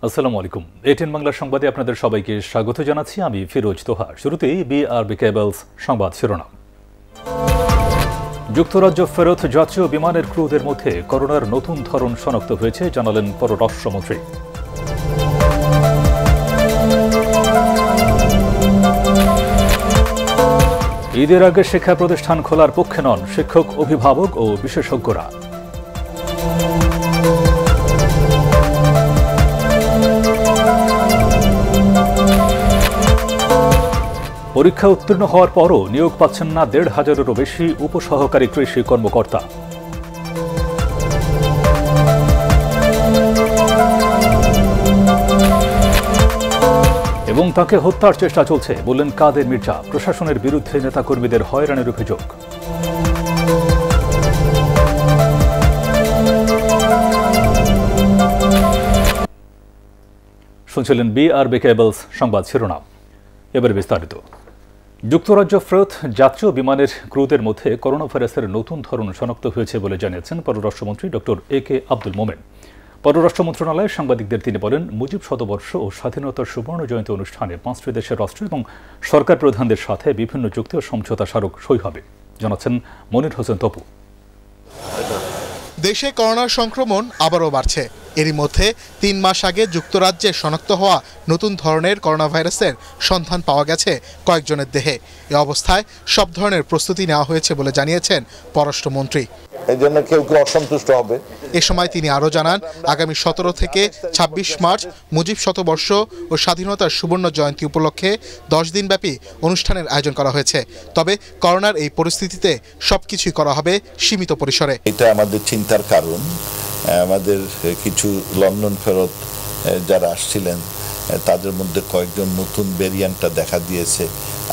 আসসালামু আলাইকুম। এটিএন বাংলা সংবাদে আপনাদের সবাইকে স্বাগত জানাচ্ছি। আমি ফিরোজ তোহা। শুরুতেই বিআরবি কেবলস সংবাদ শিরোনাম। যুক্তরাজ্য ফেরত জাতীয় বিমানের ক্রুদের মধ্যে করোনার নতুন ধরন শনাক্ত হয়েছে, জানালেন পররাষ্ট্রমন্ত্রী। ঈদের আগে শিক্ষা প্রতিষ্ঠান খোলার পক্ষে নন শিক্ষক, অভিভাবক ও বিশেষজ্ঞরা। পরীক্ষা উত্তীর্ণ হওয়ার পরও নিয়োগ পাচ্ছেন না ১৫০০-এরও বেশি উপসহকারী কৃষি কর্মকর্তা। এবং তাকে হত্যার চেষ্টা চলছে বললেন কাদের মির্জা। প্রশাসনের বিরুদ্ধে নেতাকর্মীদের হয়রানির অভিযোগ। শুনছিলেন বিআরবি কেবলস সংবাদ শিরোনাম। এবার বিস্তারিত। যুক্তরাজ্য ফেরত জাতীয় বিমানের ক্রুদের মধ্যে করোনা ভাইরাসের নতুন ধরন শনাক্ত হয়েছে বলে জানিয়েছেন পররাষ্ট্রমন্ত্রী ডক্টর একে আব্দুল মোমেন। পররাষ্ট্র মন্ত্রণালয়ে সাংবাদিকদের তিনি বলেন, মুজিব শতবর্ষ ও স্বাধীনতার সুবর্ণ জয়ন্তী অনুষ্ঠানে ৫টি দেশের রাষ্ট্র এবং সরকার প্রধানদের সাথে বিভিন্ন চুক্তি ও সমঝোতা স্মারক সই হবে। জানাচ্ছেন মনির হোসেন তপু। দেশে করোনার সংক্রমণ আবারও বাড়ছে। এরই মধ্যে ৩ মাস আগে যুক্তরাজ্যে শনাক্ত হওয়া নতুন ধরনের করোনা ভাইরাসের সন্ধান পাওয়া গেছে কয়েকজনের দেহে। এ অবস্থায় সব ধরনের প্রস্তুতি নেওয়া হয়েছে বলে জানিয়েছেন পররাষ্ট্রমন্ত্রী। এই জন্য কেউ কেউ অসন্তুষ্ট হবে। এ সময় তিনি আরও জানান, আগামী ১৭ থেকে ২৬ মার্চ মুজিব শতবর্ষ ও স্বাধীনতার সুবর্ণ জয়ন্তী উপলক্ষে ১০ দিনব্যাপী অনুষ্ঠানের আয়োজন করা হয়েছে। তবে করোনার এই পরিস্থিতিতে সবকিছুই করা হবে সীমিত পরিসরে। এটা আমাদের চিন্তার কারণ। আমাদের কিছু লন্ডন ফেরত যারা আসছিলেন তাদের মধ্যে কয়েকজন নতুন ভেরিয়েন্টটা দেখা দিয়েছে।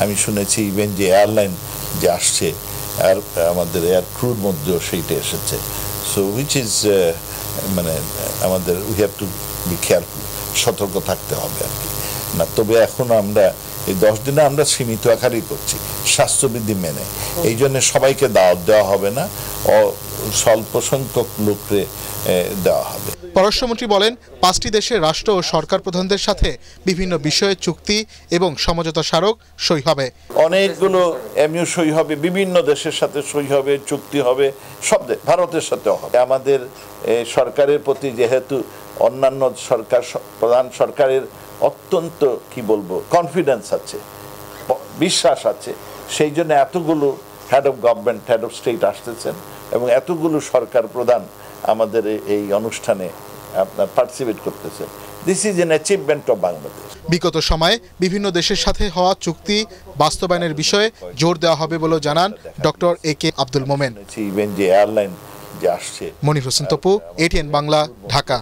আমি শুনেছি ইভেন যে এয়ারলাইন যে আসছে আর আমাদের এয়ার ক্রুর মধ্যেও সেইটা এসেছে। সো হুইচ ইজ মানে আমাদের we have to be careful, সতর্ক থাকতে হবে আর কি না। তবে এখন আমরা এই 10 দিনে আমরা সীমিত আকারেই করছি স্বাস্থ্যবিধি মেনে। এই জন্য সবাইকে দাওয়াত দেওয়া হবে না, স্বল্প সংখ্যক লোককে দেওয়া হবে। পররাষ্ট্রমন্ত্রী বলেন, 5টি দেশের রাষ্ট্র ও সরকার প্রধানদের সাথে বিভিন্ন বিষয়ে চুক্তি এবং সমঝোতা স্মারক সই হবে। অনেকগুলো এমইউ সই হবে, বিভিন্ন দেশের সাথে সই হবে, চুক্তি হবে, সব ভারতের সাথেও হবে। আমাদের সরকারের প্রতি যেহেতু অন্যান্য সরকার প্রধান সরকারের অত্যন্ত কি বলবো কনফিডেন্স আছে, বিশ্বাস আছে, সেই জন্য এতগুলো head of government, head of state আসতেছেন এবং এতগুলো সরকার প্রধান আমাদের এই অনুষ্ঠানে আপনার পার্টিসিপেট করতেছেন। This is an achievement of Bangladesh. বিগত সময়ে বিভিন্ন দেশের সাথে হওয়া চুক্তি বাস্তবায়নের বিষয়ে জোর দেওয়া হবে বলে জানান ডক্টর একে আব্দুল মোমেন। ইভেন যে এয়ারলাইন যে আসছে। মনির হোসেন তপু, এটিএন বাংলা, ঢাকা।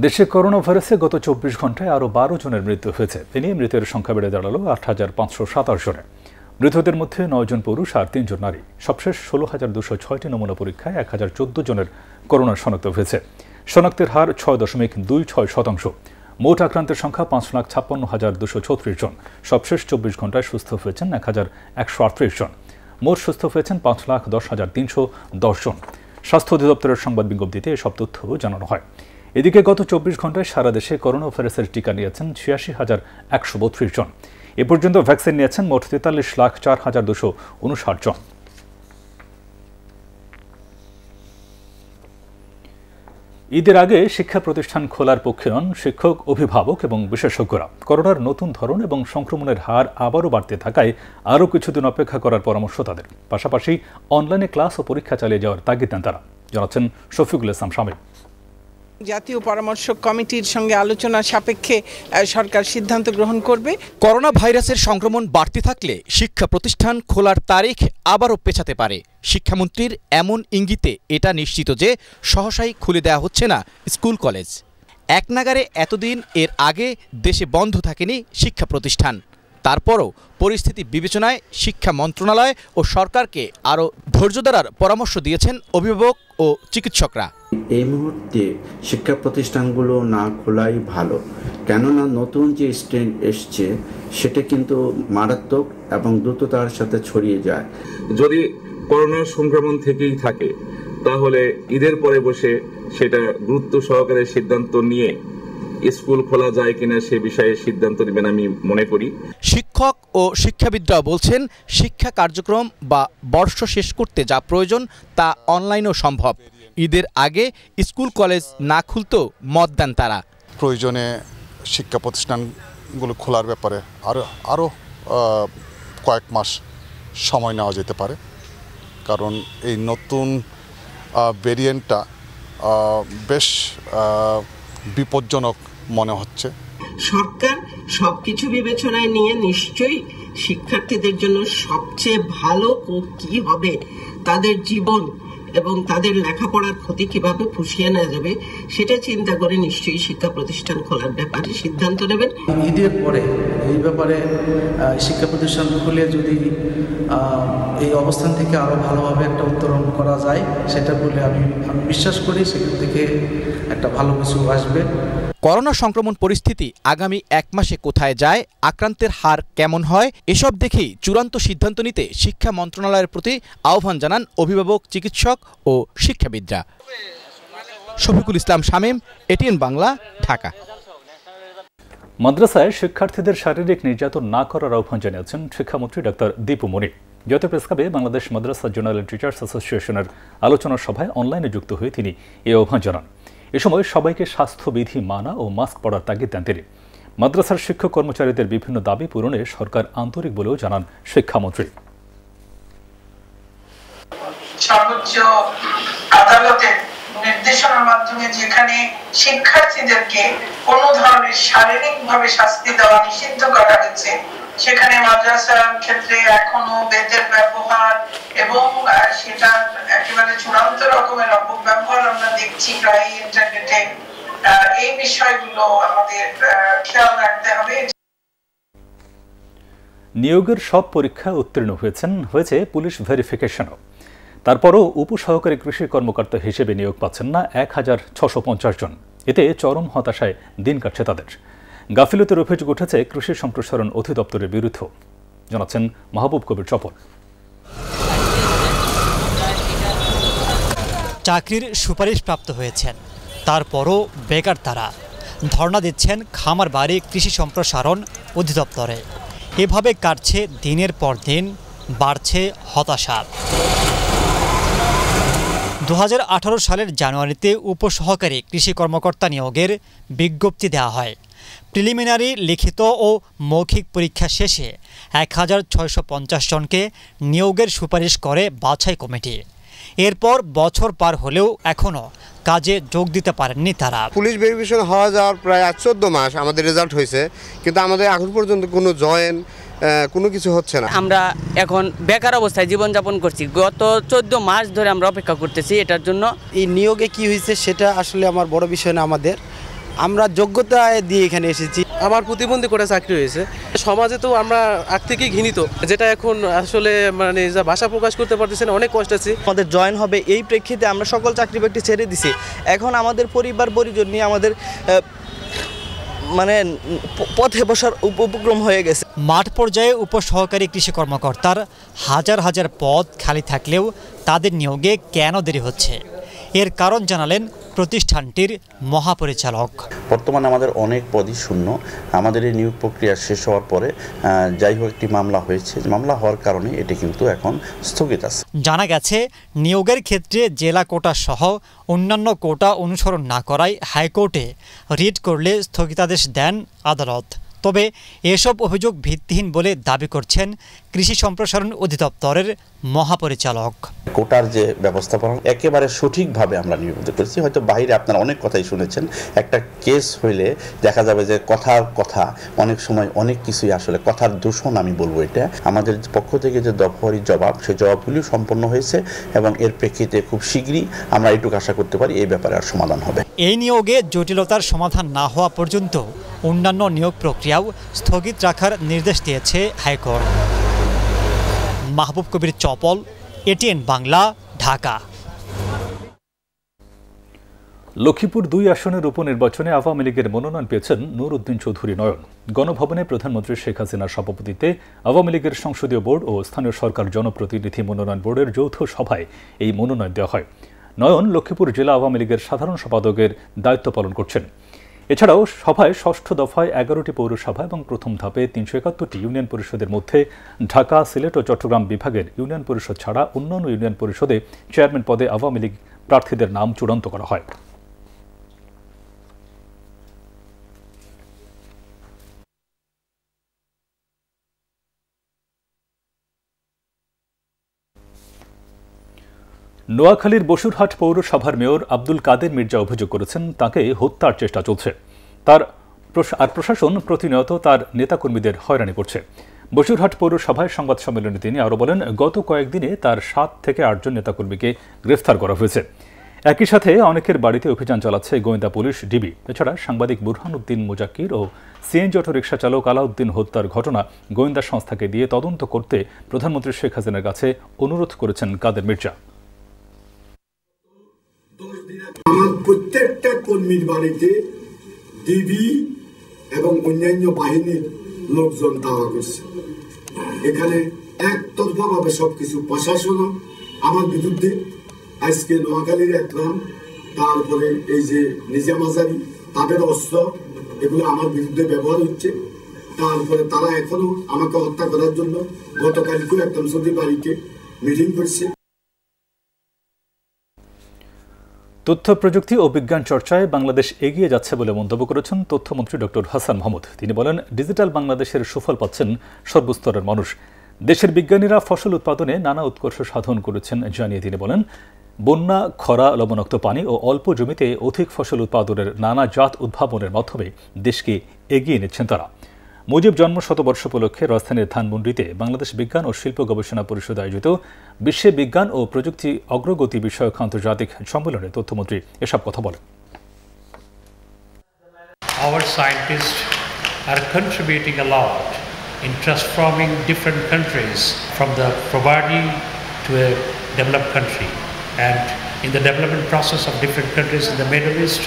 দেশে করোনা ভাইরাসে গত ২৪ ঘন্টায় আরও ১২ জনের মৃত্যু হয়েছে। এ নিয়ে মৃতের সংখ্যা বেড়ে দাঁড়ালো ৮৫২৭ জনে। মৃতদের মধ্যে ৯ জন পুরুষ আর ৩ জন নারী। সবশেষ ১৬,২০৬টি নমুনা পরীক্ষায় ১০১৪ জনের করোনা শনাক্ত হয়েছে। শনাক্তের হার ৬.২৬%। মোট আক্রান্তের সংখ্যা ৫,৫৬,২৩৬ জন। সবশেষ ২৪ ঘন্টায় সুস্থ হয়েছেন ১,১৩৮ জন। মোট সুস্থ হয়েছেন ৫,১০,৩১০ জন। স্বাস্থ্য অধিদপ্তরের সংবাদ বিজ্ঞপ্তিতে এসব তথ্য জানানো হয়। এদিকে গত ২৪ ঘন্টায় সারা দেশে করোনা ভাইরাসের টিকা নিয়েছেন ৮৬,১৩২ জন। এ পর্যন্ত ভ্যাকসিন নিয়েছেন মোট ৪৩,০৪,২৫৯ জন। ঈদের আগে শিক্ষা প্রতিষ্ঠান খোলার পক্ষে নন শিক্ষক, অভিভাবক এবং বিশেষজ্ঞরা। করোনার নতুন ধরন এবং সংক্রমণের হার আবারও বাড়তে থাকায় আরও কিছুদিন অপেক্ষা করার পরামর্শ তাদের। পাশাপাশি অনলাইনে ক্লাস ও পরীক্ষা চালিয়ে যাওয়ার তাগিদ দেন তারা, জানাচ্ছেন শফিকুল ইসলাম শামীম। জাতীয় পরামর্শ কমিটির সঙ্গে আলোচনা সাপেক্ষে সরকার সিদ্ধান্ত গ্রহণ করবে। করোনা ভাইরাসের সংক্রমণ বাড়তে থাকলে শিক্ষা প্রতিষ্ঠান খোলার তারিখ আবারও পেছাতে পারে। শিক্ষামন্ত্রীর এমন ইঙ্গিতে এটা নিশ্চিত যে সহসাই খুলে দেওয়া হচ্ছে না স্কুল কলেজ। এক নাগারে এতদিন এর আগে দেশে বন্ধ থাকেনি শিক্ষা প্রতিষ্ঠান। তারপরও পরিস্থিতি বিবেচনায় শিক্ষা মন্ত্রণালয় ও সরকারকে আরও ধৈর্য ধরার পরামর্শ দিয়েছেন অভিভাবক ও চিকিৎসকরা। এই মুহূর্তে শিক্ষা প্রতিষ্ঠানগুলো না খোলাই ভালো, কেননা নতুন যে স্ট্রেন এসছে সেটা কিন্তু মারাত্মক এবং দ্রুততার সাথে ছড়িয়ে যায়। যদি করোনা সংক্রমণ থেকেই থাকে তাহলে ঈদের পরে বসে সেটা গুরুত্ব সহকারে সিদ্ধান্ত নিয়ে স্কুল খোলা যায় কিনা সে বিষয়ে সিদ্ধান্ত নেবেন আমি মনে করি। শিক্ষক ও শিক্ষাবিদরা বলছেন শিক্ষা কার্যক্রম বা বর্ষ শেষ করতে যা প্রয়োজন তা অনলাইনেও সম্ভব। ঈদের আগে স্কুল কলেজ না খুলতেও মত দেন তারা। প্রয়োজনে শিক্ষা প্রতিষ্ঠানগুলো খোলার ব্যাপারে আরও কয়েক মাস সময় নেওয়া যেতে পারে, কারণ এই নতুন ভেরিয়েন্টটা বেশ বিপজ্জনক মনে হচ্ছে। সরকার সবকিছু বিবেচনায় নিয়ে নিশ্চয়ই শিক্ষার্থীদের জন্য সবচেয়ে ভালো কি হবে, তাদের জীবন এবং তাদের লেখাপড়ার ক্ষতি কিভাবে পুষিয়ে নেওয়া যাবে সেটা চিন্তা করে নিশ্চয়ই শিক্ষা প্রতিষ্ঠান খোলার ব্যাপারে সিদ্ধান্ত নেবেন। ঈদের পরে এই ব্যাপারে শিক্ষা প্রতিষ্ঠান খুলে যদি এই অবস্থান থেকে আরো ভালোভাবে একটা উত্তরণ করা যায় সেটা বলে আমি বিশ্বাস করি সেখান থেকে একটা ভালো কিছু আসবে। করোনা সংক্রমণ পরিস্থিতি আগামী 1 মাসে কোথায় যায়, আক্রান্তের হার কেমন হয়, এসব দেখেই চূড়ান্ত সিদ্ধান্ত নিতে শিক্ষা মন্ত্রণালয়ের প্রতি আহ্বান জানান অভিভাবক, চিকিৎসক ও শিক্ষাবিদরা। শফিকুল ইসলাম শামীম, এটিএন বাংলা, ঢাকা। মাদ্রাসায় শিক্ষার্থীদের শারীরিক নির্যাতন না করার আহ্বান জানিয়েছেন শিক্ষামন্ত্রী ডক্টর দীপু মনি। জাতীয় প্রেসক্লাবে বাংলাদেশ মাদ্রাসা জেনারেল টিচার্স অ্যাসোসিয়েশনের আলোচনা সভায় অনলাইনে যুক্ত হয়ে তিনি এই আহ্বান জানান। এ সময় সবাইকে স্বাস্থ্যবিধি মানা ও মাস্ক পরার তাগিদ দেন তিনি। মাদ্রাসার শিক্ষক কর্মচারীদের বিভিন্ন দাবি পূরণে সরকার আন্তরিক বলেও জানান শিক্ষামন্ত্রী। সর্বোচ্চ আদালতের নির্দেশনার মাধ্যমে যেখানে শিক্ষার্থীদেরকে কোনো ধরনের শারীরিকভাবে শাস্তি দেওয়া নিষিদ্ধ করা হয়েছে, সেখানে মাদ্রাসার ক্ষেত্রে এখনো বেতের ব্যবহার এবং সেটা একেবারে চূড়ান্ত রকমের অপব্যবহার আমরা দেখছি প্রায় ইন্টারনেটে। এই বিষয়গুলো আমাদের খেয়াল রাখতে হবে। নিয়োগের সব পরীক্ষা উত্তীর্ণ হয়েছে পুলিশ ভেরিফিকেশনও। তারপরও উপসহকারী কৃষি কর্মকর্তা হিসেবে নিয়োগ পাচ্ছেন না 1650 জন। এতে চরম হতাশায় দিন কাটছে তাদের। গাফিলতির অভিযোগ উঠেছে কৃষি সম্প্রসারণ অধিদপ্তরের বিরুদ্ধে, জানাচ্ছেন মাহবুব কবির চপল। চাকরির সুপারিশ প্রাপ্ত হয়েছেন, তারপরও বেকার তারা। ধর্ণা দিচ্ছেন খামার বাড়ি কৃষি সম্প্রসারণ অধিদপ্তরে। এভাবে কাটছে দিনের পর দিন, বাড়ছে হতাশা। 2018 সালের জানুয়ারিতে উপসহকারী কৃষি কর্মকর্তা নিয়োগের বিজ্ঞপ্তি দেওয়া হয়। প্রিলিমিনারি লিখিত ও মৌখিক পরীক্ষা শেষে 1650 জনকে নিয়োগের সুপারিশ করে বাছাই কমিটি। এরপর বছর পার হলেও এখনও কাজে যোগ দিতে পারেননি তারা। পুলিশ ভেরিফিকেশন হওয়া যাওয়ার প্রায় 14 মাস আমাদের রেজাল্ট হয়েছে, কিন্তু আমাদের এখন পর্যন্ত কোনো কোনো কিছু হচ্ছে না। আমরা এখন বেকার অবস্থায় জীবনযাপন করছি। গত 14 মাস ধরে আমরা অপেক্ষা করতেছি এটার জন্য। এই নিয়োগে কি হয়েছে সেটা আসলে আমার বড় বিষয় না। আমরা যোগ্যতা দিয়ে এখানে এসেছি। আমার প্রতিবন্ধী করে চাকরি হয়েছে। সমাজে তো আমরা আগ থেকেই ঘৃণিত, যেটা এখন আসলে মানে যা ভাষা প্রকাশ করতে পারতেছে না, অনেক কষ্ট আছে। আমাদের জয়েন হবে এই প্রেক্ষিতে আমরা সকল চাকরি বাকরি ছেড়ে দিছি। এখন আমাদের পরিবার পরিজন নিয়ে আমাদের পথে বসার উপক্রম হয়ে গেছে। মাঠ পর্যায়ে উপসহকারী কৃষি কর্মকর্তার হাজার হাজার পদ খালি থাকলেও তাদের নিয়োগে কেন দেরি হচ্ছে, এর কারণ জানালেন প্রতিষ্ঠানটির মহাপরিচালক। বর্তমানে আমাদের অনেক পদই শূন্য। আমাদের এই নিয়োগ প্রক্রিয়া শেষ হওয়ার পরে যাই হোক একটি মামলা হয়েছে, মামলা হওয়ার কারণে এটি কিন্তু এখন স্থগিত আছে। জানা গেছে নিয়োগের ক্ষেত্রে জেলা কোটা সহ অন্যান্য কোটা অনুসরণ না করায় হাইকোর্টে রিট করলে স্থগিতাদেশ দেন আদালত। তবে এসব অভিযোগ ভিত্তিহীন বলে দাবি করছেন কৃষি সম্প্রসারণ অধিদপ্তরের মহাপরিচালক। কোটার যে ব্যবস্থাপনা একেবারে সঠিকভাবে আমরা নিয়োজিত করেছি। হয়তো বাইরে আপনারা অনেক কথাই শুনেছেন, একটা কেস হইলে দেখা যাবে যে কথার কথা অনেক সময় অনেক কিছুই আসলে কথার দূষণ আমি বলবো। এটা আমাদের পক্ষ থেকে যে দফারি জবাব, সেই জবাবগুলিও সম্পন্ন হয়েছে এবং এর প্রেক্ষিতে খুব শীঘ্রই আমরা এইটুকু আশা করতে পারি এই ব্যাপারে আর সমাধান হবে। এই নিয়োগে জটিলতার সমাধান না হওয়া পর্যন্ত অন্যান্য নিয়োগ প্রক্রিয়াও স্থগিত রাখার নির্দেশ দিয়েছে হাইকোর্ট। মাহবুব কবির চপল, এটিএন বাংলা, ঢাকা। লক্ষ্মীপুর 2 আসনের উপনির্বাচনে আওয়ামী লীগের মনোনয়ন পেয়েছেন নূর উদ্দিন চৌধুরী নয়ন। গণভবনে প্রধানমন্ত্রী শেখ হাসিনার সভাপতিত্বে আওয়ামী লীগের সংসদীয় বোর্ড ও স্থানীয় সরকার জনপ্রতিনিধি মনোনয়ন বোর্ডের যৌথ সভায় এই মনোনয়ন দেওয়া হয়। নয়ন লক্ষ্মীপুর জেলা আওয়ামী লীগের সাধারণ সম্পাদকের দায়িত্ব পালন করছেন। এছাড়াও সভায় ষষ্ঠ দফায় ১১টি পৌরসভা এবং প্রথম ধাপে ৩৭১টি ইউনিয়ন পরিষদের মধ্যে ঢাকা, সিলেট ও চট্টগ্রাম বিভাগের ইউনিয়ন পরিষদ ছাড়া অন্যান্য ইউনিয়ন পরিষদে চেয়ারম্যান পদে আওয়ামী লীগ প্রার্থীদের নাম চূড়ান্ত করা হয়। নোয়াখালীর বসুরহাট পৌরসভার মেয়র আব্দুল কাদের মির্জা অভিযোগ করেছেন তাকে হত্যার চেষ্টা চলছে। প্রশাসন প্রতিনিয়ত তার নেতাকর্মীদের হয়রানি করছে। বসুরহাট পৌরসভায় সংবাদ সম্মেলনে তিনি আরও বলেন, গত কয়েকদিনে তার 7 থেকে 8 জন নেতাকর্মীকে গ্রেফতার করা হয়েছে। একই সাথে অনেকের বাড়িতে অভিযান চালাচ্ছে গোয়েন্দা পুলিশ, ডিবি। এছাড়া সাংবাদিক বুরহান উদ্দিন মুজাক্কির ও সিএনজি অটো রিকশা চালক আলাউদ্দিন হত্যার ঘটনা গোয়েন্দা সংস্থাকে দিয়ে তদন্ত করতে প্রধানমন্ত্রী শেখ হাসিনার কাছে অনুরোধ করেছেন কাদের মির্জা। আমার প্রত্যেকটা কর্মীর বাড়িতে ডিবি এবং অন্যান্য বাহিনীর লোকজন দাওয়া করছে। এখানে একতরফাভাবে সবকিছু প্রশাসন আমার বিরুদ্ধে, আজকে নোয়াখালীর একরাম, তারপরে এই যে নিজাম আজারি, তাদের অস্ত্র, এগুলো আমার বিরুদ্ধে ব্যবহার হচ্ছে। তারপরে তারা এখনো আমাকে হত্যা করার জন্য গতকালকেও একটা বাড়িতে মিটিং করছে। তথ্য প্রযুক্তি ও বিজ্ঞান চর্চায় বাংলাদেশ এগিয়ে যাচ্ছে বলে মন্তব্য করেছেন তথ্যমন্ত্রী ডক্টর হাসান মাহমুদ। তিনি বলেন, ডিজিটাল বাংলাদেশের সুফল পাচ্ছেন সর্বস্তরের মানুষ। দেশের বিজ্ঞানীরা ফসল উৎপাদনে নানা উৎকর্ষ সাধন করেছেন জানিয়ে তিনি বলেন, বন্যা, খরা, লবণাক্ত পানি ও অল্প জমিতে অধিক ফসল উৎপাদনের নানা জাত উদ্ভাবনের মাধ্যমে দেশকে এগিয়ে নিচ্ছেন তারা। মুজিব জন্ম শতবর্ষ উপলক্ষে রাজধানীর ধানমন্ডিতে বাংলাদেশ বিজ্ঞান ও শিল্প গবেষণা পরিষদ আয়োজিত বিশ্বে বিজ্ঞান ও প্রযুক্তি অগ্রগতি বিষয়ক আন্তর্জাতিক সম্মেলনে তথ্যমন্ত্রী এসব কথা বলেন। Our scientists are contributing a lot in transforming different countries from the poverty to a developed country, and in the development process of different countries in the Middle East,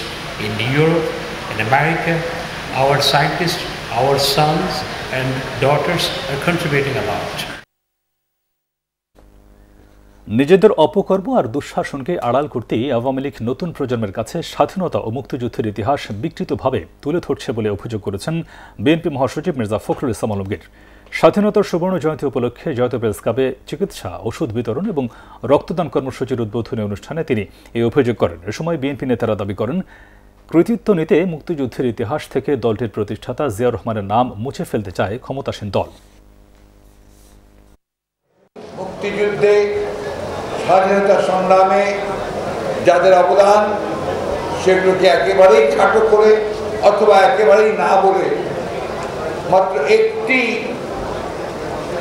in Europe, in America, our scientists, our sons and daughters are contributing a lot. নিজেদের অপকর্ম আর দুঃশাসনকে আড়াল করতেই আওয়ামী লীগ নতুন প্রজন্মের কাছে স্বাধীনতা ও মুক্তিযুদ্ধের ইতিহাস বিকৃতভাবে তুলে ধরছে বলে অভিযোগ করেছেন বিএনপি মহাসচিব মির্জা ফখরুল ইসলাম আলমগীর। স্বাধীনতার সুবর্ণ জয়ন্তী উপলক্ষে জয়তী প্রেস ক্লাবে চিকিৎসা, ওষুধ বিতরণ এবং রক্তদান কর্মসূচির উদ্বোধনী অনুষ্ঠানে তিনি এই অভিযোগ করেন। এ সময় বিএনপি নেতারা দাবি করেন, কৃতিত্ব নিতে মুক্তিযুদ্ধের ইতিহাস থেকে দলটির প্রতিষ্ঠাতা জিয়াউর রহমানের নাম মুছে ফেলতে চায় ক্ষমতাসীন দল। মুক্তিযুদ্ধে, স্বাধীনতা সংগ্রামে যাদের অবদান, সেগুলোকে একেবারেই খাটো করে অথবা একেবারেই না বলে মাত্র একটি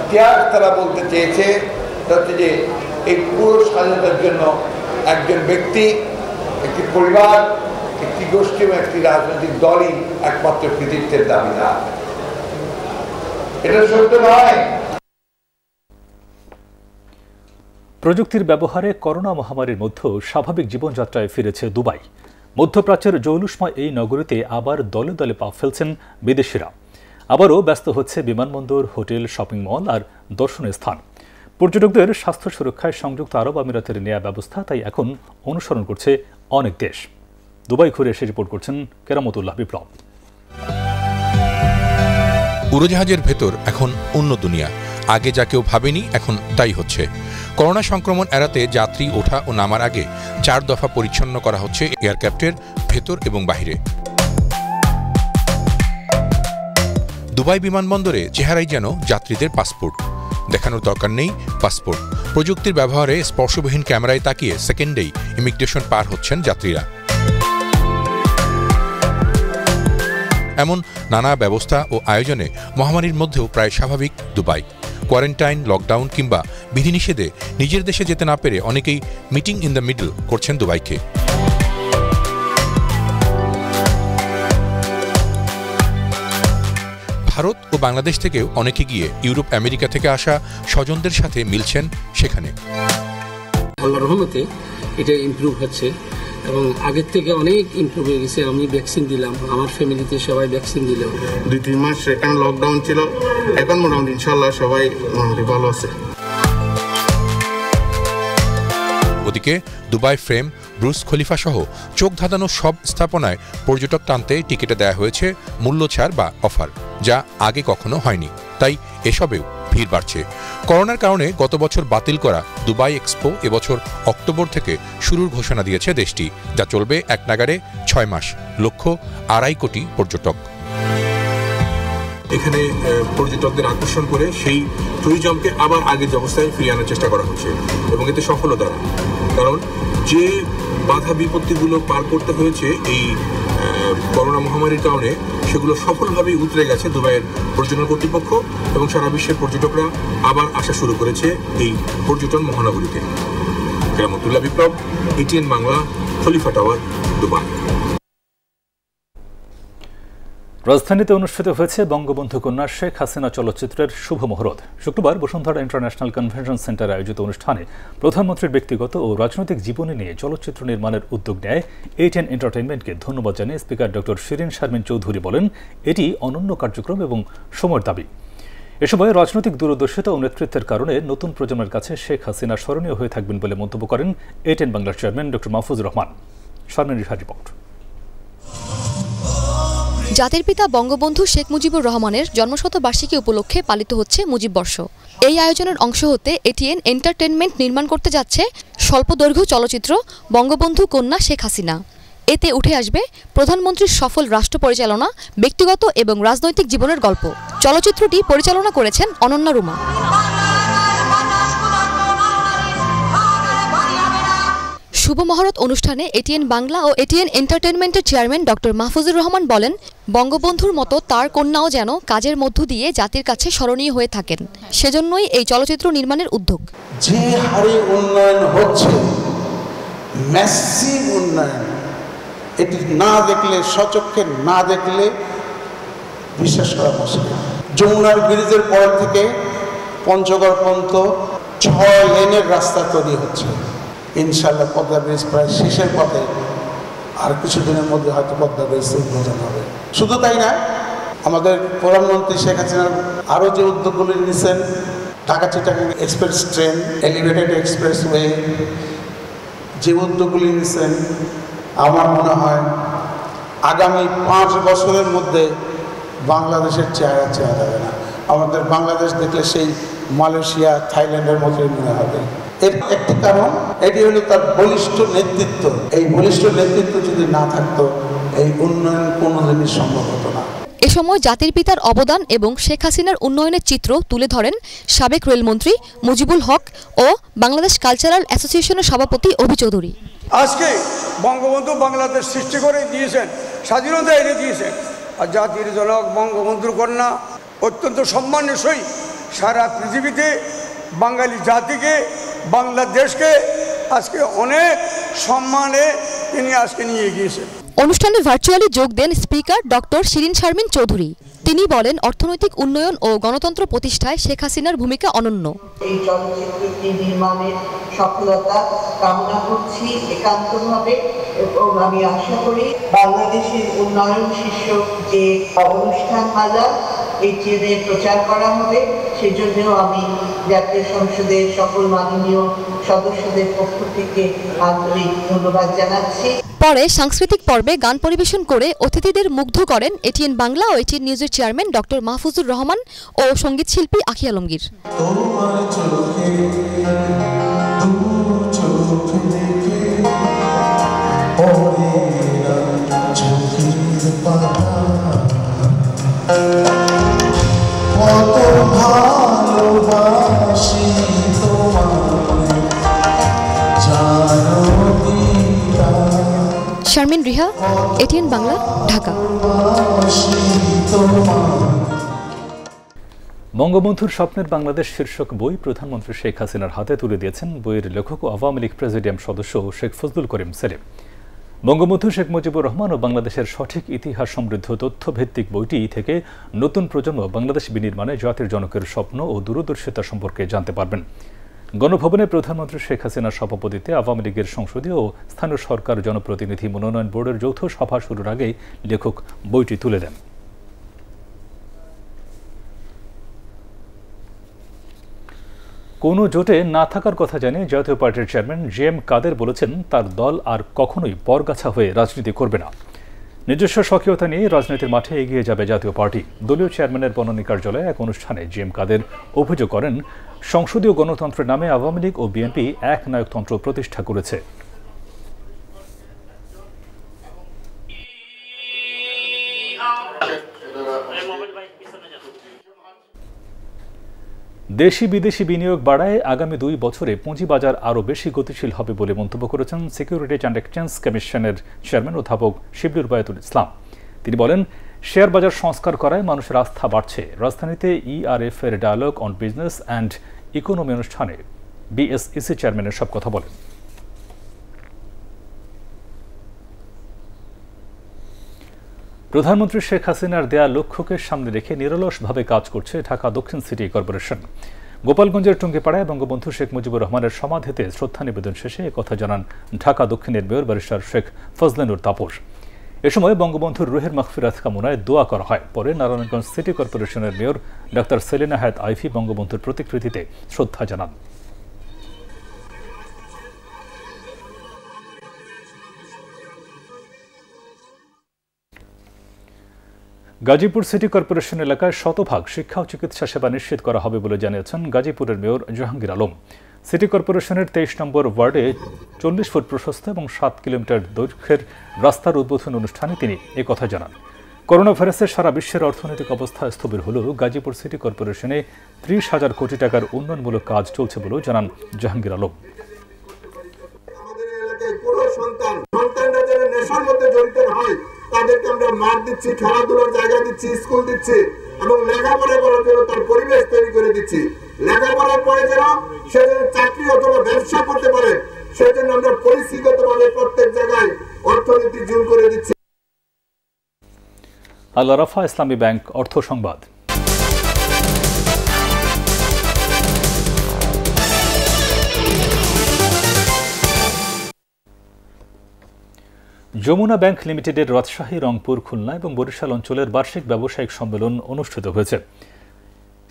ইতিহাস তারা বলতে চেয়েছে, হচ্ছে যে এই পুরো স্বাধীনতার জন্য একজন ব্যক্তি, একটি পরিবার, একটি গোষ্ঠী এবং একটি রাজনৈতিক দলই একমাত্র কৃতিত্বের দাবিদার। এটা সত্য নয়। প্রযুক্তির ব্যবহারে করোনা মহামারীর মধ্যেও স্বাভাবিক জীবনযাত্রায় ফিরেছে দুবাই। মধ্যপ্রাচ্যের জৌলুসময় এই নগরীতে আবার দলে দলে পা ফেলছেন বিদেশিরা। আবারও ব্যস্ত হচ্ছে বিমানবন্দর, হোটেল, শপিং মল আর দর্শনীয় স্থান। পর্যটকদের স্বাস্থ্য সুরক্ষায় সংযুক্ত আরব আমিরাতের নেয়া ব্যবস্থা তাই এখন অনুসরণ করছে অনেক দেশ। দুবাই ঘুরে এসে রিপোর্ট করছেন কেরামতুল্লাহ বিপ্লব। উড়োজাহাজের ভেতর এখন অন্য দুনিয়া। আগে যা কেউ ভাবেনি এখন তাই হচ্ছে। করোনা সংক্রমণ এড়াতে যাত্রী ওঠা ও নামার আগে 4 দফা পরিচ্ছন্ন করা হচ্ছে এয়ারক্রাফটের ভেতর এবং বাহিরে। দুবাই বিমানবন্দরে চেহারাই যেন যাত্রীদের পাসপোর্ট। দেখানোর দরকার নেই পাসপোর্ট। প্রযুক্তির ব্যবহারে স্পর্শবিহীন ক্যামেরায় তাকিয়ে সেকেন্ডেই ইমিগ্রেশন পার হচ্ছেন যাত্রীরা। এমন নানা ব্যবস্থা ও আয়োজনে মহামারীর মধ্যেও প্রায় স্বাভাবিক দুবাই। কোয়ারেন্টাইন, লকডাউন কিংবা বিধিনিষেধে নিজের দেশে যেতে না পেরে অনেকেই মিটিং ইন দ্য মিডল করছেন দুবাইকে। ভারত ও বাংলাদেশ থেকেও অনেকে গিয়ে ইউরোপ, আমেরিকা থেকে আসা স্বজনদের সাথে মিলছেন সেখানে। আল্লাহর রহমতে এটা ইমপ্রুভ হচ্ছে এবং আগের থেকে অনেক ইমপ্রুভ হয়ে গেছে। আমি ভ্যাকসিন দিলাম, আমার ফ্যামিলিতে সবাই ভ্যাকসিন দিল। 2-3 মাস সেকেন্ড লকডাউন ছিল, এখন মোটামুটি ইনশাল্লাহ সবাই ভালো আছে। ওদিকে দুবাই ফ্রেম, ব্রুজ খলিফা সহ চোখ ধাঁধানো সব স্থাপনায় পর্যটক টানতে টিকিটে দেয়া হয়েছে মূল্য ছাড় বা অফার, যা আগে কখনো হয়নি। তাই এসবেও ভিড় বাড়ছে। করোনার কারণে গত বছর বাতিল করা দুবাই এক্সপো এবছর অক্টোবর থেকে শুরুর ঘোষণা দিয়েছে দেশটি, যা চলবে এক নাগাড়ে 6 মাস। লক্ষ্য 2.5 কোটি পর্যটক। এখানে পর্যটকদের আকর্ষণ করে সেই ট্যুরিজমকে আবার আগের অবস্থায় ফিরিয়ে আনার চেষ্টা করা হচ্ছে এবং এতে সফলতা, কারণ যে বাধা বিপত্তিগুলো পার করতে হয়েছে এই করোনা মহামারীর কারণে সেগুলো সফলভাবেই উতরে গেছে দুবাইয়ের পর্যটন কর্তৃপক্ষ এবং সারা বিশ্বের পর্যটকরা আবার আসা শুরু করেছে এই পর্যটন মহানগরীতে। কেরামতুল্লাহ বিপ্লব, ATN বাংলা, খলিফা টাওয়ার, দুবাই। রাজধানীতে অনুষ্ঠিত হয়েছে বঙ্গবন্ধু কন্যা শেখ হাসিনা চলচ্চিত্রের শুভ মুহূর্ত। শুক্রবার বসুন্ধরা ইন্টারন্যাশনাল কনভেনশন সেন্টারে আয়োজিত অনুষ্ঠানে প্রধানমন্ত্রীর ব্যক্তিগত ও রাজনৈতিক জীবনী নিয়ে চলচ্চিত্র নির্মাণের উদ্যোগ নেয় ATN এন্টারটেইনমেন্টকে ধন্যবাদ জানিয়ে স্পিকার ডক্টর শিরিন শারমিন চৌধুরী বলেন, এটি অনন্য কার্যক্রম এবং সময়ের দাবি। এ সময় রাজনৈতিক দূরদর্শিতা ও নেতৃত্বের কারণে নতুন প্রজন্মের কাছে শেখ হাসিনা স্মরণীয় হয়ে থাকবেন বলে মন্তব্য করেন ATN বাংলার চেয়ারম্যান ডক্টর মাহফুজুর রহমান। শারমিন রিহার রিপোর্ট। জাতির পিতা বঙ্গবন্ধু শেখ মুজিবুর রহমানের জন্মশতবার্ষিকী উপলক্ষে পালিত হচ্ছে মুজিব বর্ষ। এই আয়োজনের অংশ হতে ATN এন্টারটেইনমেন্ট নির্মাণ করতে যাচ্ছে স্বল্পদৈর্ঘ্য চলচ্চিত্র বঙ্গবন্ধু কন্যা শেখ হাসিনা। এতে উঠে আসবে প্রধানমন্ত্রীর সফল রাষ্ট্র পরিচালনা, ব্যক্তিগত এবং রাজনৈতিক জীবনের গল্প। চলচ্চিত্রটি পরিচালনা করেছেন অনন্যা রুমা। শুভ মহরত অনুষ্ঠানে ATN বাংলা ও ATN এন্টারটেইনমেন্টের চেয়ারম্যান ডক্টর মাহফুজুর রহমান বলেন, বঙ্গবন্ধুর মতো তার কন্যাও যেন কাজের মধ্য দিয়ে জাতির কাছে স্মরণীয় হয়ে থাকেন, সেজন্যই এই চলচ্চিত্র নির্মাণের উদ্যোগ। যে হারে উন্নয়ন হচ্ছে, ম্যাসিভ উন্নয়ন, এটি না দেখলে, সচক্ষে না দেখলে বিশ্বাস করা মুশকিল। যমুনার ব্রিজের পর থেকে পঞ্চগড় পর্যন্ত 6 লেনের রাস্তা তৈরি হচ্ছে। ইনশাআল্লাহ পদ্মা ব্রিজ প্রায় শেষের পথে, আর কিছুদিনের মধ্যে হয়তো পদ্মা ব্রিজ উদ্বোধন হবে। শুধু তাই না, আমাদের প্রধানমন্ত্রী শেখ হাসিনার আরও যে উদ্যোগগুলি নিয়েছেন, Dhaka Chittagong express train, elevated expressway, যে উদ্যোগগুলি নিয়েছেন, আমার মনে হয় আগামী 5 বছরের মধ্যে বাংলাদেশের চেহারা যাবে না। আমাদের বাংলাদেশ দেখলে সেই মালয়েশিয়া, থাইল্যান্ডের মতোই মনে হবে। এর একটি কারণ এটি হলো তার বলিষ্ঠ নেতৃত্ব। এই বলিষ্ঠ নেতৃত্ব যদি না থাকতো, এই উন্নয়ন কোনোদিনই সম্ভব হতো না। এ সময় জাতির পিতার অবদান এবং শেখ হাসিনার উন্নয়নের চিত্র তুলে ধরেন সাবেক রেলমন্ত্রী মুজিবুল হক ও বাংলাদেশ কালচারাল অ্যাসোসিয়েশনের সভাপতি অভি চৌধুরী। আজকে বঙ্গবন্ধু বাংলাদেশ সৃষ্টি করে দিয়েছেন, স্বাধীনতা এনে দিয়েছেন, আর জাতির জনক বঙ্গবন্ধুর কন্যা অত্যন্ত সম্মানের সহিত সারা পৃথিবীতে বাঙালি জাতিকে, বাংলাদেশকে আজকে অনেক সম্মানে তিনি আজকে নিয়ে গিয়েছেন। অনুষ্ঠানে ভার্চুয়ালি যোগ দেন স্পিকার ডক্টর শিরিন শারমিন চৌধুরী। তিনি বলেন, অর্থনৈতিক উন্নয়ন ও গণতন্ত্র প্রতিষ্ঠায় শেখ হাসিনার ভূমিকা অনন্য। এই চলচ্চিত্রটি নির্মাণের সফলতা কামনা করছি একান্তভাবে এবং আমি আশা করি বাংলাদেশের উন্নয়ন শীর্ষক যে অনুষ্ঠানমালা ATN প্রচার করা হবে, সেজন্যও আমি জাতীয় সংসদের সকল মাননীয় সদস্যদের পক্ষ থেকে আন্তরিক ধন্যবাদ জানাচ্ছি। পরে সাংস্কৃতিক পর্বে গান পরিবেশন করে অতিথিদের মুগ্ধ করেন ATN বাংলা ও ATN নিউজের চেয়ারম্যান ডক্টর মাহফুজুর রহমান ও সঙ্গীত শিল্পী আখি আলমগীর। শারমিন রিহা, ATN বাংলা, ঢাকা। বঙ্গবন্ধুর স্বপ্নের বাংলাদেশ শীর্ষক বই প্রধানমন্ত্রী শেখ হাসিনার হাতে তুলে দিয়েছেন বইয়ের লেখক ও আওয়ামী লীগ প্রেসিডিয়াম সদস্য শেখ ফজলুল করিম সেলিম। বঙ্গবন্ধু শেখ মুজিবুর রহমান ও বাংলাদেশের সঠিক ইতিহাস সমৃদ্ধ তথ্যভিত্তিক বইটি থেকে নতুন প্রজন্ম বাংলাদেশ বিনির্মাণে জাতির জনকের স্বপ্ন ও দূরদর্শিতা সম্পর্কে জানতে পারবেন। গণভবনে প্রধানমন্ত্রী শেখ হাসিনার সভাপতিত্বে আওয়ামী লীগের সংসদীয় ও স্থানীয় সরকার জনপ্রতিনিধি মনোনয়ন বোর্ডের যৌথ সভা শুরুর আগেই লেখক বইটি তুলে দেন। কোনো জোটে না থাকার কথা জানিয়ে জাতীয় পার্টির চেয়ারম্যান জেএম কাদের বলেছেন তার দল আর কখনোই পরগাছা হয়ে রাজনীতি করবে না। নিজস্ব স্বকীয়তা নিয়ে রাজনীতির মাঠে এগিয়ে যাবে জাতীয় পার্টি। দলীয় চেয়ারম্যানের বনানী কার্যালয়ে এক অনুষ্ঠানে জেএম কাদের অভিযোগ করেন, সংসদীয় গণতন্ত্রের নামে আওয়ামী লীগ ও বিএনপি এক নায়কতন্ত্র প্রতিষ্ঠা করেছে। দেশি বিদেশি বিনিয়োগ বাড়ায় আগামী 2 বছরে পুঁজিবাজার আরও বেশি গতিশীল হবে বলে মন্তব্য করেছেন সিকিউরিটিজ অ্যান্ড এক্সচেঞ্জ কমিশনের চেয়ারম্যান অধ্যাপক শিবলুর বায়াতুল ইসলাম। তিনি বলেন, শেয়ার বাজার সংস্কার করায় মানুষের আস্থা বাড়ছে। রাজধানীতে ইআরএফ এর dialogue on business and economy অনুষ্ঠানে বিএসইসি চেয়ারম্যান এসব কথা বলেন। প্রধানমন্ত্রী শেখ হাসিনার দেয়া লক্ষ্যকে সামনে রেখে নিরলসভাবে কাজ করছে ঢাকা দক্ষিণ সিটি কর্পোরেশন। গোপালগঞ্জের টুঙ্গিপাড়ায় বঙ্গবন্ধু শেখ মুজিবুর রহমানের সমাধিতে শ্রদ্ধা নিবেদন শেষে একথা জানান ঢাকা দক্ষিণের মেয়র ব্যারিস্টার শেখ ফজলেনুর তাপস। এ সময় বঙ্গবন্ধুর রুহের মাগফিরাত কামনায় দোয়া করা হয়। পরে নারায়ণগঞ্জ সিটি কর্পোরেশনের মেয়র ডাক্তার সেলিনা হায়াত আইভি বঙ্গবন্ধুর প্রতিকৃতিতে শ্রদ্ধা জানান। গাজীপুর সিটি কর্পোরেশন এলাকায় শতভাগ শিক্ষা ও চিকিৎসা সেবা নিশ্চিত করা হবে বলে জানিয়েছেন গাজীপুরের মেয়র জাহাঙ্গীর আলম। সিটি কর্পোরেশনের 23 নম্বর ওয়ার্ডে 40 ফুট প্রশস্ত এবং 7 কিলোমিটার দৈর্ঘ্যের রাস্তার উদ্বোধন অনুষ্ঠানে তিনি একথা জানান। করোনা ভাইরাসে সারা বিশ্বের অর্থনৈতিক অবস্থা স্থবির হলেও গাজীপুর সিটি কর্পোরেশনে 30,000 কোটি টাকার উন্নয়নমূলক কাজ চলছে বলেও জানান জাহাঙ্গীর আলম। তাদেরকে আমরা মাঠ দিচ্ছি, খেলাধুলার জায়গা দিচ্ছি, স্কুল দিচ্ছি এবং লেখাপড়া করার জন্য তার পরিবেশ তৈরি করে দিচ্ছি। লেখাপড়ার পরে যেন সে চাকরি অথবা ব্যবসা করতে পারে সেই জন্য আমরা পরিস্থিতিগতভাবে প্রত্যেক জায়গায় অর্থনীতি জোর করে দিচ্ছি। আল রাফা ইসলামী ব্যাংক অর্থ সংবাদ। যমুনা ব্যাংক লিমিটেডের রাজশাহী, রংপুর, খুলনা এবং বরিশাল অঞ্চলের বার্ষিক ব্যবসায়িক সম্মেলন অনুষ্ঠিত হয়েছে।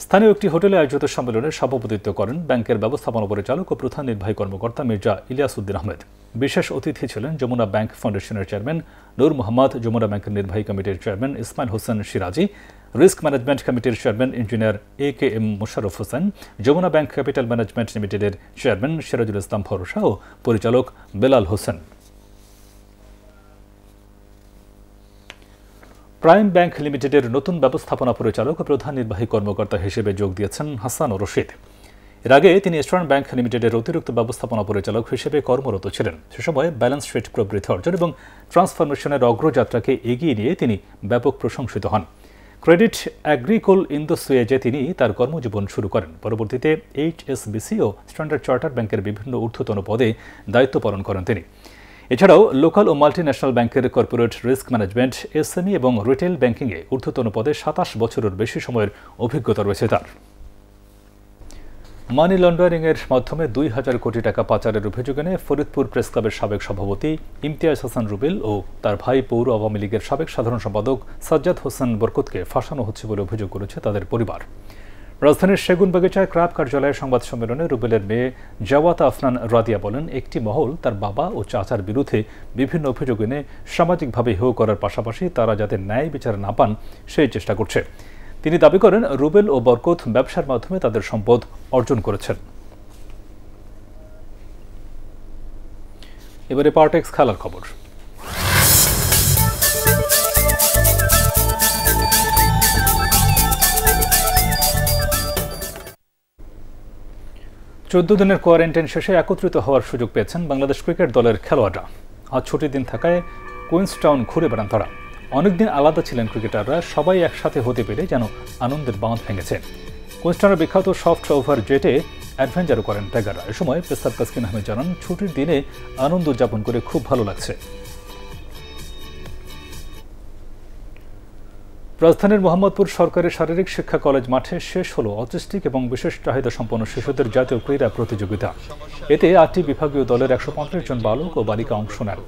স্থানীয় একটি হোটেলে আয়োজিত সম্মেলনে সভাপতিত্ব করেন ব্যাংকের ব্যবস্থাপনা পরিচালক ও প্রধান নির্বাহী কর্মকর্তা মির্জা ইলিয়াস উদ্দিন আহমেদ। বিশেষ অতিথি ছিলেন যমুনা ব্যাংক ফাউন্ডেশনের চেয়ারম্যান নূর মোহাম্মদ, যমুনা ব্যাংকের নির্বাহী কমিটির chairman Ismail Hossain Siraji, risk management কমিটির chairman engineer AKM Mosharraf Hossain, Jamuna bank capital management লিমিটেডের চেয়ারম্যান সিরাজুল ইসলাম ভরসা ও পরিচালক বেলাল হোসেন। প্রাইম ব্যাংক লিমিটেডের নতুন ব্যবস্থাপনা পরিচালক ও প্রধান নির্বাহী কর্মকর্তা হিসেবে যোগ দিয়েছেন হাসান রশিদ। এর আগে তিনি ইস্টার্ন ব্যাংক লিমিটেডের অতিরিক্ত ব্যবস্থাপনা পরিচালক হিসেবে কর্মরত ছিলেন। সে সময় ব্যালেন্স শিট প্রবৃদ্ধি অর্জন এবং ট্রান্সফরমেশনের অগ্রযাত্রাকে এগিয়ে নিয়ে তিনি ব্যাপক প্রশংসিত হন। ক্রেডিট অ্যাগ্রিকোল ইন্দোসুয়েজে তিনি তার কর্মজীবন শুরু করেন। পরবর্তীতে HSBC ও স্ট্যান্ডার্ড চার্টার্ড ব্যাংকের বিভিন্ন ঊর্ধ্বতন পদে দায়িত্ব পালন করেন তিনি। এছাড়াও লোকাল ও মাল্টিন্যাশনাল ব্যাংকের কর্পোরেট রিস্ক ম্যানেজমেন্ট, SME এবং রিটেল ব্যাংকিংয়ে ঊর্ধ্বতন পদে 27 বছরের বেশি সময়ের অভিজ্ঞতা রয়েছে তার। মানি লন্ডারিংয়ের মাধ্যমে 2,000 কোটি টাকা পাচারের অভিযোগ এনে ফরিদপুর প্রেস ক্লাবের সাবেক সভাপতি ইমতিয়াজ হাসান রুবেল ও তার ভাই পৌর আওয়ামী লীগের সাবেক সাধারণ সম্পাদক সাজ্জাদ হোসেন বরকতকে ফাঁসানো হচ্ছে বলে অভিযোগ করেছে তাদের পরিবার। রাজধানীর সেগুনবাগিচায় ক্রাব কার্যালয়ে সংবাদ সম্মেলনে রুবেলের মেয়ে জাওয়াতা আফনান রাদিয়া বলেন, একটি মহল তার বাবা ও চাচার বিরুদ্ধে বিভিন্ন অভিযোগ এনে সামাজিকভাবে হেয় করার পাশাপাশি তারা যাতে ন্যায় বিচার না পান সেই চেষ্টা করছে। তিনি দাবি করেন, রুবেল ও বরকত ব্যবসার মাধ্যমে তাদের সম্পদ অর্জন করেছেন। এবারে পার্টেক্স খেলার খবর। চোদ্দ দিনের কোয়ারেন্টাইন শেষে একত্রিত হওয়ার সুযোগ পেয়েছেন বাংলাদেশ ক্রিকেট দলের খেলোয়াড়রা। আজ ছুটির দিন থাকায় কুইন্সটাউন ঘুরে বেড়ান তারা। অনেকদিন আলাদা ছিলেন ক্রিকেটাররা, সবাই একসাথে হতে পেরে যেন আনন্দের বাঁধ ভেঙেছে। কুইন্সটাউনের বিখ্যাত সফট ওভার জেটে অ্যাডভেঞ্চারও করেন টাইগাররা। এ সময় পেসার তাসকিন আহমেদ জানান, ছুটির দিনে আনন্দ উদযাপন করে খুব ভালো লাগছে। রাজধানীর মোহাম্মদপুর সরকারি শারীরিক শিক্ষা কলেজ মাঠে শেষ হলো অটিস্টিক এবং বিশেষ চাহিদা সম্পন্ন শিশুদের জাতীয় ক্রীড়া প্রতিযোগিতা। এতে 8টি বিভাগীয় দলের 150 জন বালক ও বালিকা অংশ নেন।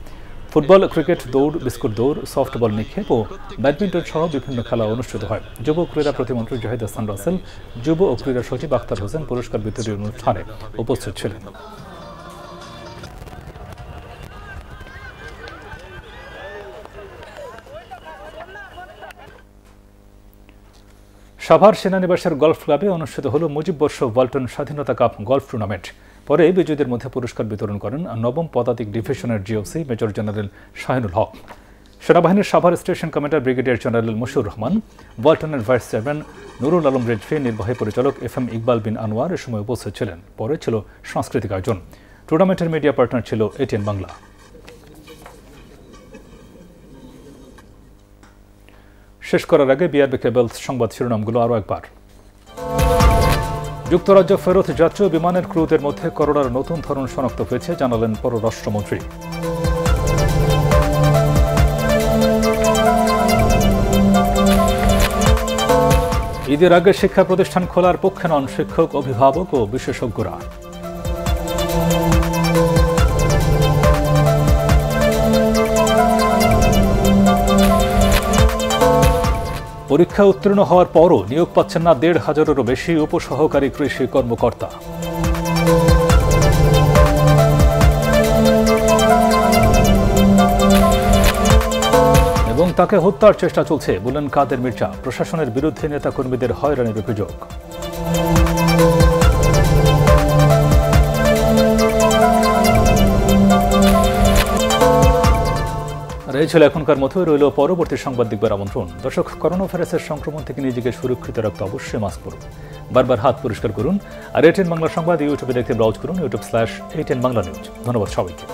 ফুটবল, ক্রিকেট, দৌড়, বিস্কুট দৌড়, সফটবল নিক্ষেপ ও ব্যাডমিন্টন সহ বিভিন্ন খেলা অনুষ্ঠিত হয়। যুব ক্রীড়া প্রতিমন্ত্রী জাহিদ হাসান রাসেল, যুব ও ক্রীড়া সচিব আখতার হোসেন পুরস্কার বিতরণী অনুষ্ঠানে উপস্থিত ছিলেন। সাভার সেনানিবাসের গলফ ক্লাবে অনুষ্ঠিত হল মুজিববর্ষ ওয়ালটন স্বাধীনতা কাপ গলফ টুর্নামেন্ট। পরে বিজয়ীদের মধ্যে পুরস্কার বিতরণ করেন নবম পদাতিক ডিভিশনের GOC major general Shahinul Haque. সেনাবাহিনীর Savar station commander brigadier general Moshiur Rahman, ওয়ালটনের ভাইস চেয়ারম্যান নুরুল আলম রেজভি, নির্বাহী পরিচালক FM ইকবাল বিন আনোয়ার এ সময় উপস্থিত ছিলেন। পরে ছিল সাংস্কৃতিক আয়োজন। টুর্নামেন্টের মিডিয়া পার্টনার ছিল ATN বাংলা। শেষ করার আগে BRB কেবলস সংবাদ শিরোনামগুলো আরও একবার। যুক্তরাজ্য ফেরত যাত্রী বিমানের ক্রুদের মধ্যে করোনার নতুন ধরন শনাক্ত হয়েছে, জানালেন পররাষ্ট্রমন্ত্রী। ঈদের আগে শিক্ষা প্রতিষ্ঠান খোলার পক্ষে নন শিক্ষক, অভিভাবক ও বিশেষজ্ঞরা। পরীক্ষা উত্তীর্ণ হওয়ার পরও নিয়োগ পাচ্ছেন না ১৫০০-এরও বেশি উপসহকারী কৃষি কর্মকর্তা। এবং তাকে হত্যার চেষ্টা চলছে বললেন কাদের মির্জা। প্রশাসনের বিরুদ্ধে নেতাকর্মীদের হয়রানির অভিযোগ। আর এই ছিল এখনকার মতোই। রইল পরবর্তী সংবাদ দেখবার আমন্ত্রণ। দর্শক, করোনা ভাইরাসের সংক্রমণ থেকে নিজেকে সুরক্ষিত রাখতে অবশ্যই মাস্ক পরুন, বারবার হাত পরিষ্কার করুন। আর ATN বাংলা সংবাদ ইউটিউবে দেখতে ব্রাউজ করুন, youtube/ATN বাংলা নিউজ। ধন্যবাদ সবাইকে।